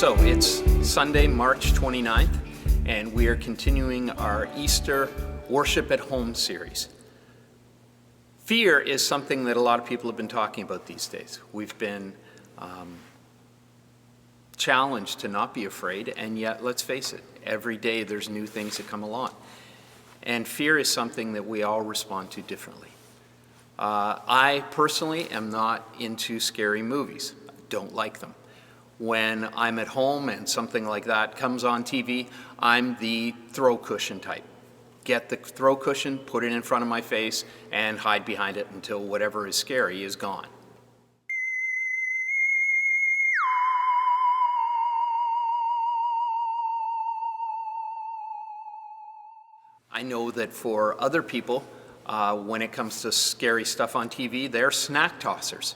So it's Sunday, March 29th, and we are continuing our Easter Worship at Home series. Fear is something that a lot of people have been talking about these days. We've been challenged to not be afraid, and yet, let's face it, every day there's new things that come along. And fear is something that we all respond to differently. I personally am not into scary movies. I don't like them. When I'm at home and something like that comes on TV, I'm the throw cushion type. Get the throw cushion, put it in front of my face, and hide behind it until whatever is scary is gone. I know that for other people, when it comes to scary stuff on TV, they're snack tossers.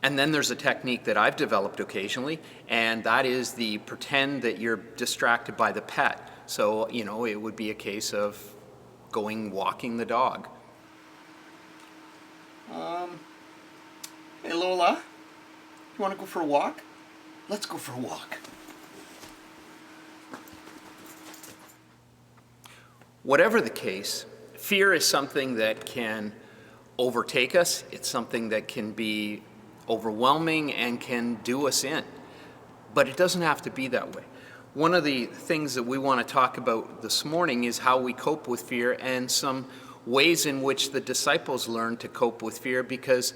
And then there's a technique that I've developed occasionally, and that is the pretend that you're distracted by the pet. So, it would be a case of walking the dog. Hey Lola, you want to go for a walk? Let's go for a walk. Whatever the case, fear is something that can overtake us. It's something that can be overwhelming and can do us in. But it doesn't have to be that way. One of the things that we want to talk about this morning is how we cope with fear and some ways in which the disciples learned to cope with fear because,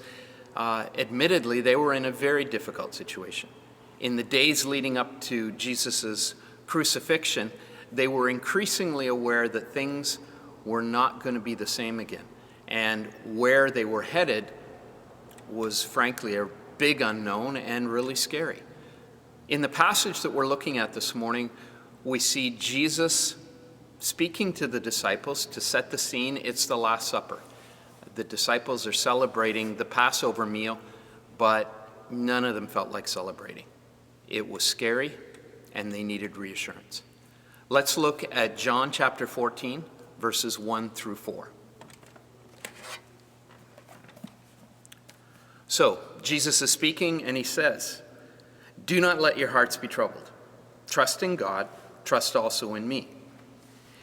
admittedly, they were in a very difficult situation. In the days leading up to Jesus' crucifixion, they were increasingly aware that things were not going to be the same again. And where they were headed was frankly a big unknown and really scary. In the passage that we're looking at this morning, we see Jesus speaking to the disciples to set the scene. It's the Last Supper. The disciples are celebrating the Passover meal, but none of them felt like celebrating. It was scary, and they needed reassurance. Let's look at John chapter 14, verses 1 through 4. So, Jesus is speaking, and he says, "Do not let your hearts be troubled. Trust in God, trust also in me.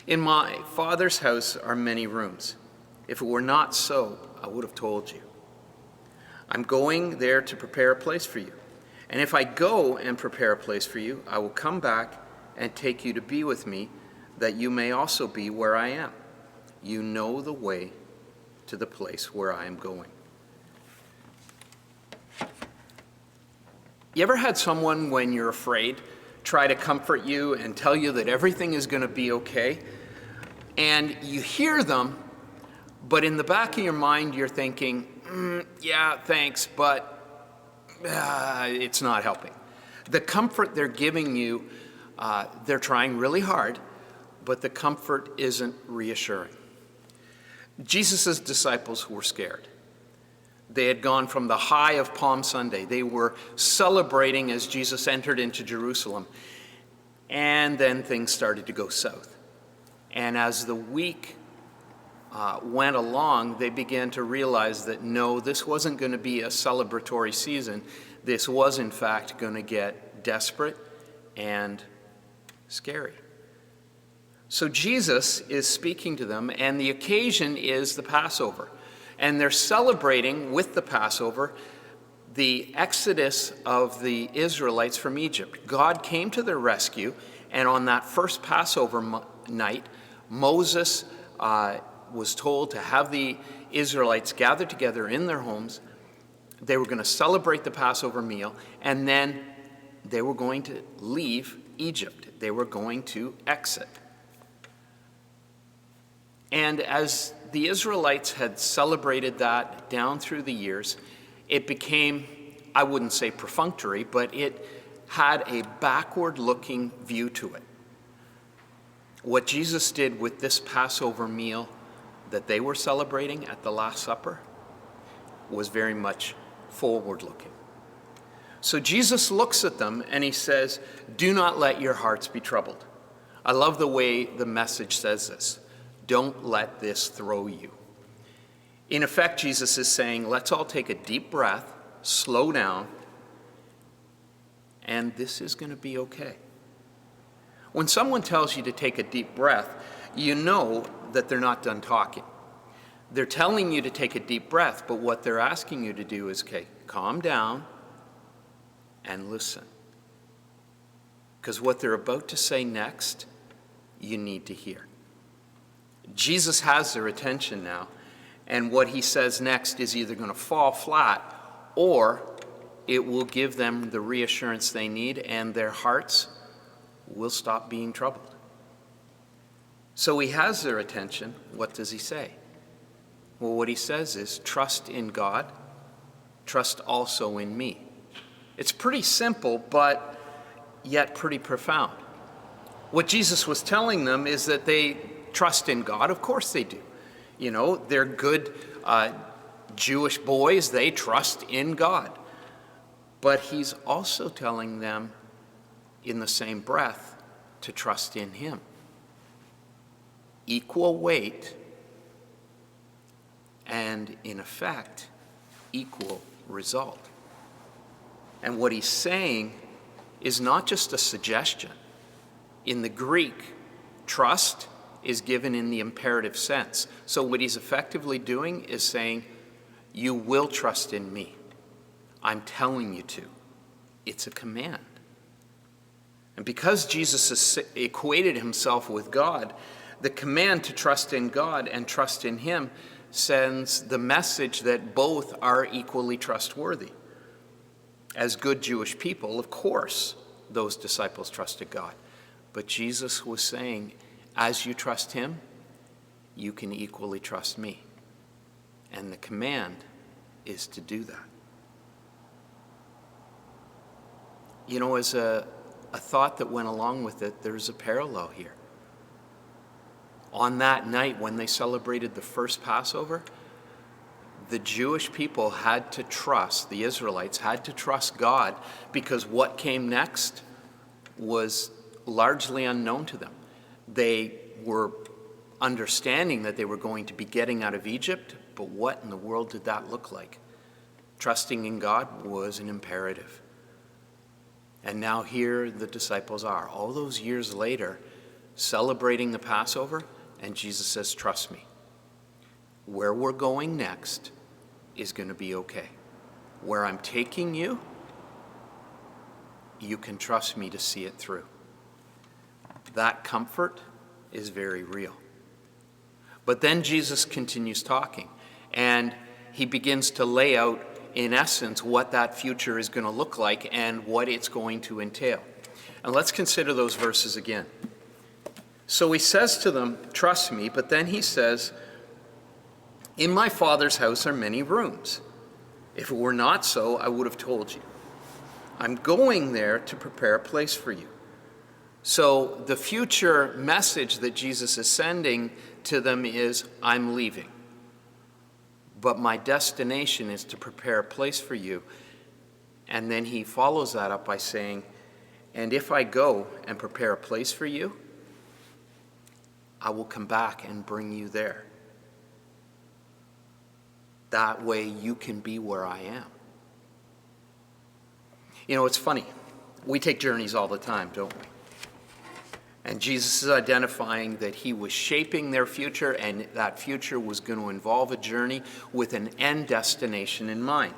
In my Father's house are many rooms. If it were not so, I would have told you. I'm going there to prepare a place for you. And if I go and prepare a place for you, I will come back and take you to be with me, that you may also be where I am. You know the way to the place where I am going." You ever had someone, when you're afraid, try to comfort you and tell you that everything is going to be okay? And you hear them, but in the back of your mind, you're thinking, yeah, thanks, but it's not helping. The comfort they're giving you, they're trying really hard, but the comfort isn't reassuring. Jesus' disciples were scared. They had gone from the high of Palm Sunday. They were celebrating as Jesus entered into Jerusalem. And then things started to go south. And as the week went along, they began to realize that no, this wasn't going to be a celebratory season. This was, in fact, going to get desperate and scary. So Jesus is speaking to them, and the occasion is the Passover. And they're celebrating with the Passover the exodus of the Israelites from Egypt. God came to their rescue, and on that first Passover night, Moses was told to have the Israelites gather together in their homes. They were going to celebrate the Passover meal, and then they were going to leave Egypt. They were going to exit. And as the Israelites had celebrated that down through the years, it became, I wouldn't say perfunctory, but it had a backward-looking view to it. What Jesus did with this Passover meal that they were celebrating at the Last Supper was very much forward-looking. So Jesus looks at them and he says, "Do not let your hearts be troubled." I love the way the Message says this. Don't let this throw you. In effect, Jesus is saying, let's all take a deep breath, slow down, and this is going to be okay. When someone tells you to take a deep breath, you know that they're not done talking. They're telling you to take a deep breath, but what they're asking you to do is, okay, calm down and listen. Because what they're about to say next, you need to hear. Jesus has their attention now, and what he says next is either going to fall flat or it will give them the reassurance they need, and their hearts will stop being troubled. So he has their attention. What does he say? Well, what he says is, trust in God, trust also in me. It's pretty simple, but yet pretty profound. What Jesus was telling them is that they trust in God. Of course they do. You know, they're good Jewish boys. They trust in God. But he's also telling them in the same breath to trust in him. Equal weight and, in effect, equal result. And what he's saying is not just a suggestion. In the Greek, trust is given in the imperative sense. So what he's effectively doing is saying, you will trust in me. I'm telling you to. It's a command. And because Jesus has equated himself with God, the command to trust in God and trust in him sends the message that both are equally trustworthy. As good Jewish people, of course, those disciples trusted God. But Jesus was saying, as you trust him, you can equally trust me. And the command is to do that. You know, as a thought that went along with it, there's a parallel here. On that night when they celebrated the first Passover, the Jewish people had to trust, the Israelites had to trust God, because what came next was largely unknown to them. They were understanding that they were going to be getting out of Egypt, but what in the world did that look like? Trusting in God was an imperative. And now here the disciples are, all those years later, celebrating the Passover, and Jesus says, trust me. Where we're going next is going to be okay. Where I'm taking you, you can trust me to see it through. That comfort is very real. But then Jesus continues talking, and he begins to lay out, in essence, what that future is going to look like and what it's going to entail. And let's consider those verses again. So he says to them, trust me, but then he says, in my Father's house are many rooms. If it were not so, I would have told you. I'm going there to prepare a place for you. So the future message that Jesus is sending to them is, I'm leaving. But my destination is to prepare a place for you. And then he follows that up by saying, and if I go and prepare a place for you, I will come back and bring you there. That way you can be where I am. You know, it's funny. We take journeys all the time, don't we? And Jesus is identifying that he was shaping their future, and that future was going to involve a journey with an end destination in mind.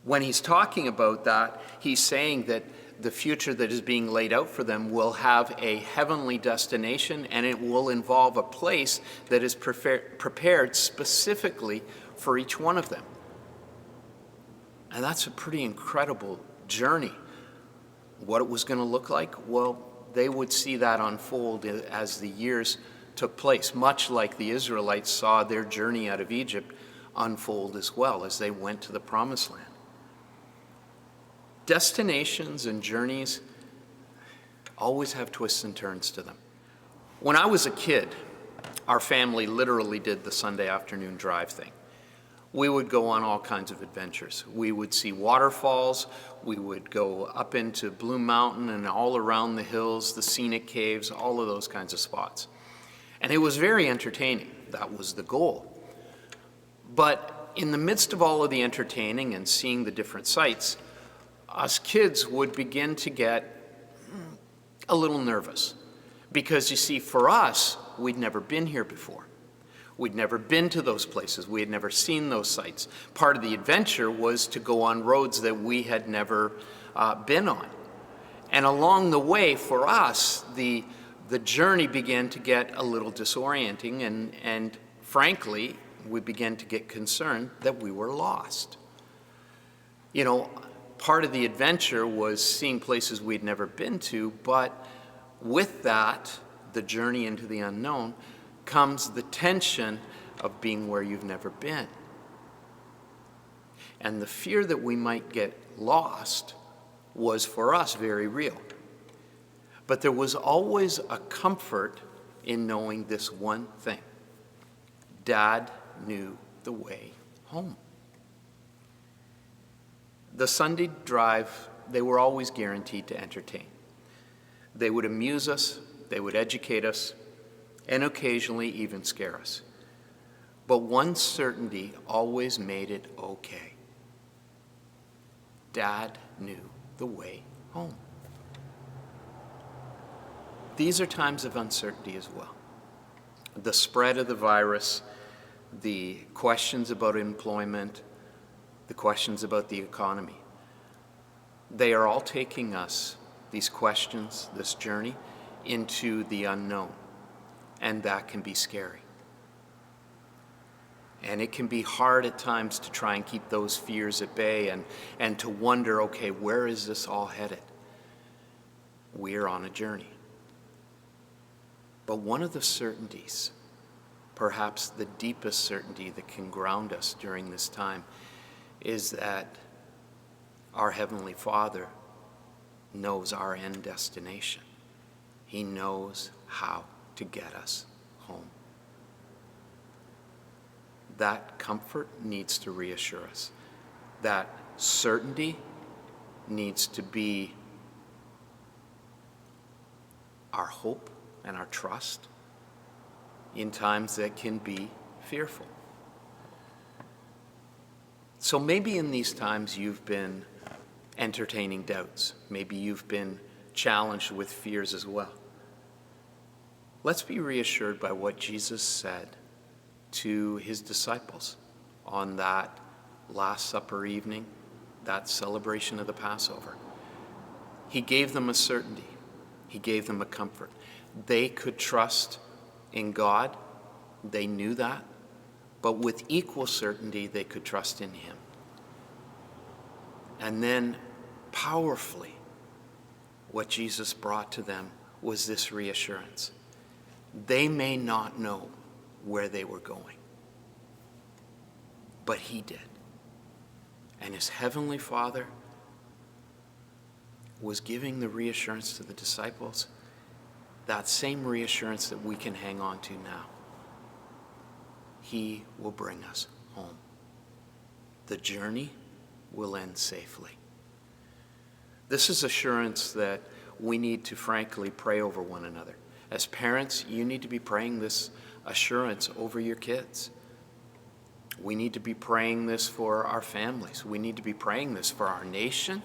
When he's talking about that, he's saying that the future that is being laid out for them will have a heavenly destination, and it will involve a place that is prepared specifically for each one of them. And that's a pretty incredible journey. What it was going to look like? Well, they would see that unfold as the years took place, much like the Israelites saw their journey out of Egypt unfold as well as they went to the Promised Land. Destinations and journeys always have twists and turns to them. When I was a kid, our family literally did the Sunday afternoon drive thing. We would go on all kinds of adventures. We would see waterfalls. We would go up into Blue Mountain and all around the hills, the scenic caves, all of those kinds of spots. And it was very entertaining. That was the goal. But in the midst of all of the entertaining and seeing the different sights, us kids would begin to get a little nervous. Because you see, for us, we'd never been here before. We'd never been to those places. We had never seen those sights. Part of the adventure was to go on roads that we had never been on. And along the way, for us, the journey began to get a little disorienting, and frankly, we began to get concerned that we were lost. You know, part of the adventure was seeing places we'd never been to, but with that, the journey into the unknown, comes the tension of being where you've never been. And the fear that we might get lost was for us very real. But there was always a comfort in knowing this one thing. Dad knew the way home. The Sunday drive, they were always guaranteed to entertain. They would amuse us, they would educate us, and occasionally even scare us. But one certainty always made it okay. Dad knew the way home. These are times of uncertainty as well. The spread of the virus, the questions about employment, the questions about the economy, they are all taking us, these questions, this journey, into the unknown. And that can be scary. And it can be hard at times to try and keep those fears at bay and to wonder, okay, where is this all headed? We're on a journey. But one of the certainties, perhaps the deepest certainty that can ground us during this time, is that our Heavenly Father knows our end destination. He knows how to get us home. That comfort needs to reassure us. That certainty needs to be our hope and our trust in times that can be fearful. So maybe in these times you've been entertaining doubts. Maybe you've been challenged with fears as well. Let's be reassured by what Jesus said to his disciples on that Last Supper evening, that celebration of the Passover. He gave them a certainty. He gave them a comfort. They could trust in God. They knew that. But with equal certainty, they could trust in him. And then, powerfully, what Jesus brought to them was this reassurance. They may not know where they were going, but he did. And his Heavenly Father was giving the reassurance to the disciples, that same reassurance that we can hang on to now. He will bring us home. The journey will end safely. This is assurance that we need to frankly pray over one another. As parents, you need to be praying this assurance over your kids. We need to be praying this for our families. We need to be praying this for our nation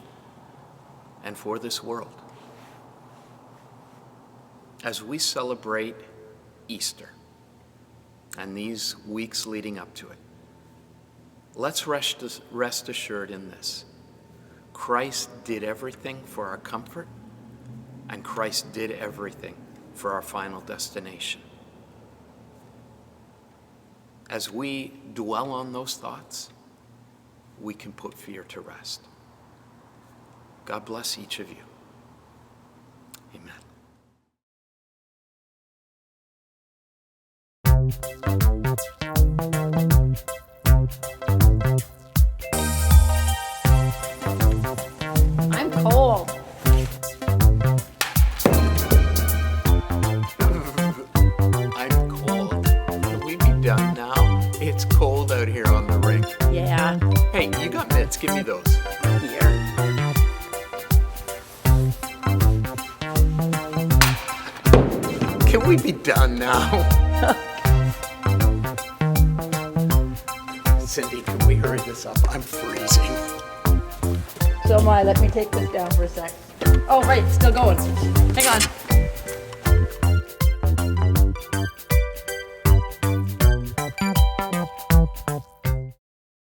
and for this world. As we celebrate Easter and these weeks leading up to it, let's rest assured in this. Christ did everything for our comfort, and Christ did everything for our final destination. As we dwell on those thoughts, we can put fear to rest. God bless each of you. Amen. I'm cold. I'm cold. Can we be done now? It's cold out here on the rink. Yeah, Hey, you got mitts? Give me those. here. Can we be done now? Cindy, can we hurry this up? I'm freezing. So let me take this down for a sec. Oh, right, still going. Hang on.